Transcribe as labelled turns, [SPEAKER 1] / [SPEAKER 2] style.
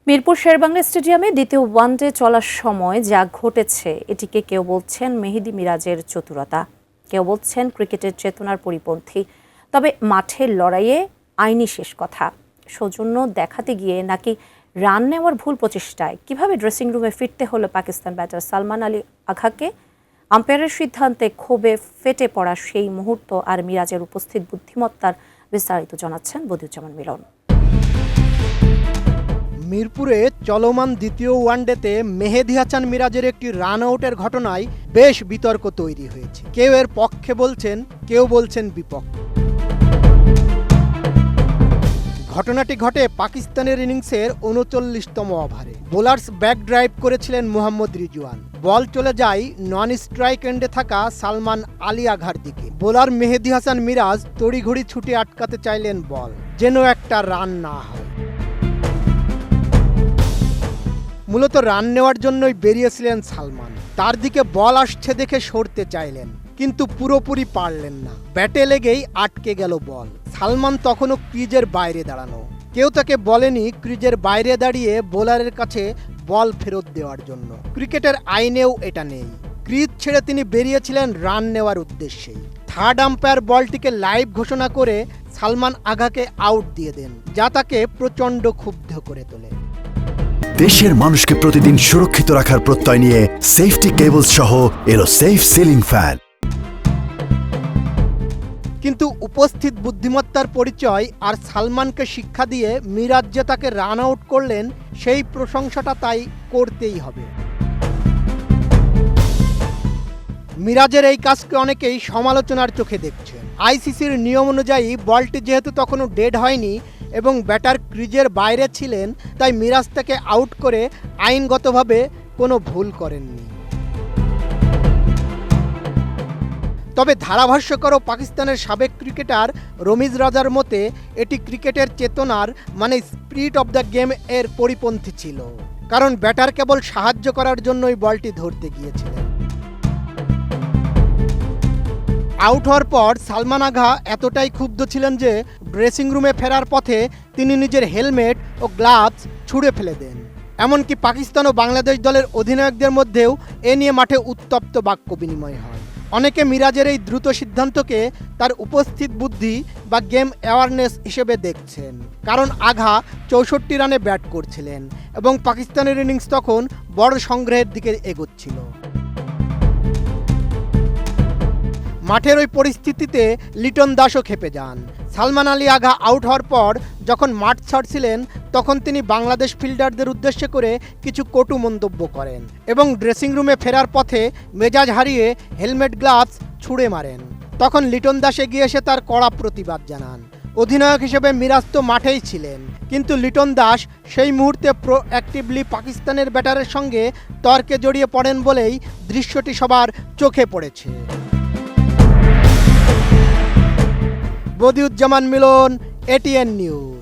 [SPEAKER 1] মিরপুর শেরেবাংলা স্টেডিয়ামে দ্বিতীয় ওয়ানডে চলার সময় যা ঘটেছে এটিকে কেউ বলছেন মেহেদী মিরাজের চতুরতা, কেউ বলছেন ক্রিকেটের চেতনার পরিপন্থী। তবে মাঠের লড়াইয়ে আইনি শেষ কথা। সৌজন্য দেখাতে গিয়ে নাকি রান নেওয়ার ভুল প্রচেষ্টায় কিভাবে ড্রেসিং রুমে ফিরতে হলো পাকিস্তান ব্যাটার সালমান আলী আঘাকে, আম্পায়ারের সিদ্ধান্তে ক্ষোভে ফেটে পড়া সেই মুহূর্ত আর মিরাজের উপস্থিত বুদ্ধিমত্তার বিস্তারিত জানাচ্ছেন বদিউজ্জামান মিলন।
[SPEAKER 2] মিরপুরে চলমান দ্বিতীয় ওয়ানডেতে মেহেদী হাসান মিরাজের একটি রান আউটের ঘটনায় বেশ বিতর্ক তৈরি হয়েছে। কেউ এর পক্ষে বলছেন, কেউ বলছেন বিপক্ষে। ঘটনাটি ঘটে পাকিস্তানের ইনিংসের ৩৯তম ওভারে। বোলার্স ব্যাক ড্রাইভ করেছিলেন মোহাম্মদ রিজওয়ান। বল চলে যায় নন স্ট্রাইক এন্ডে থাকা সালমান আলী আঘার দিকে। বোলার মেহেদী হাসান মিরাজ তড়িঘড়ি ছুটে আটকাতে চাইলেন বল, যেন একটা রান না হয়। মূলত রান নেওয়ার জন্যই বেরিয়েছিলেন সালমান। তার দিকে বল আসছে দেখে সরতে চাইলেন, কিন্তু পুরোপুরি পারলেন না। ব্যাটে লেগেই আটকে গেল বল। সালমান তখনও ক্রিজের বাইরে দাঁড়ানো। কেউ তাকে বলেনি ক্রিজের বাইরে দাঁড়িয়ে বোলারের কাছে বল ফেরত দেওয়ার জন্য। ক্রিকেটের আইনেও এটা নেই। ক্রিজ ছেড়ে তিনি বেরিয়েছিলেন রান নেওয়ার উদ্দেশ্যেই। থার্ড আম্পায়ার বলটিকে লাইভ ঘোষণা করে সালমান আঘাকে আউট দিয়ে দেন, যা তাকে প্রচণ্ড ক্ষুব্ধ করে তোলে।
[SPEAKER 3] দেশের মানুষকে প্রতিদিন সুরক্ষিত রাখার প্রত্যয় নিয়ে সেফটি কেবলস সহ এলো সেফ সিলিং ফ্যান।
[SPEAKER 2] কিন্তু উপস্থিত বুদ্ধিমত্তার পরিচয় আর সালমানকে শিক্ষা দিয়ে মিরাজ যে তাকে রান আউট করলেন, সেই প্রশংসাটা তাই করতেই হবে। মিরাজের এই কাজকে অনেকেই সমালোচনার চোখে দেখছেন। আইসিসির নিয়ম অনুযায়ী বলটি যেহেতু তখনও ডেড হয়নি এবং ব্যাটার ক্রিজের বাইরে ছিলেন, তাই মিরাজ তাকে আউট করে আইনগতভাবে কোনো ভুল করেননি। তবে ধারাভাষ্যকার ও পাকিস্তানের সাবেক ক্রিকেটার রমিজ রাজার মতে এটি ক্রিকেটের চেতনার মানে স্পিরিট অব দ্য গেম এর পরিপন্থী ছিল, কারণ ব্যাটার কেবল সাহায্য করার জন্যই বলটি ধরতে গিয়েছিলেন। আউট হওয়ার পর সালমান আগা এতটাই ক্ষুব্ধ ছিলেন যে ড্রেসিং রুমে ফেরার পথে তিনি নিজের হেলমেট ও গ্লাভস ছুঁড়ে ফেলে দেন। এমনকি পাকিস্তান ও বাংলাদেশ দলের অধিনায়কদের মধ্যেও এ নিয়ে মাঠে উত্তপ্ত বাক্য বিনিময় হয়। অনেকে মিরাজের এই দ্রুত সিদ্ধান্তকে তার উপস্থিত বুদ্ধি বা গেম অ্যাওয়ারনেস হিসেবে দেখছেন, কারণ আঘা ৬৪ রানে ব্যাট করছিলেন এবং পাকিস্তানের ইনিংস তখন বড় সংগ্রহের দিকে এগোচ্ছিল। মাঠের ওই পরিস্থিতিতে লিটন দাসও ক্ষেপে যান। সালমান আলী আগা আউট হওয়ার পর যখন মাঠ ছাড়ছিলেন, তখন তিনি বাংলাদেশ ফিল্ডারদের উদ্দেশ্য করে কিছু কটু মন্তব্য করেন এবং ড্রেসিং রুমে ফেরার পথে মেজাজ হারিয়ে হেলমেট গ্লাভস ছুঁড়ে মারেন। তখন লিটন দাস এগিয়ে এসে তার কড়া প্রতিবাদ জানান। অধিনায়ক হিসেবে মিরাজ তো মাঠেই ছিলেন, কিন্তু লিটন দাস সেই মুহূর্তে প্রোঅ্যাক্টিভলি পাকিস্তানের ব্যাটারের সঙ্গে তর্কে জড়িয়ে পড়েন বলেই দৃশ্যটি সবার চোখে পড়েছে। বদিউজ্জামান মিলন, ATN নিউজ।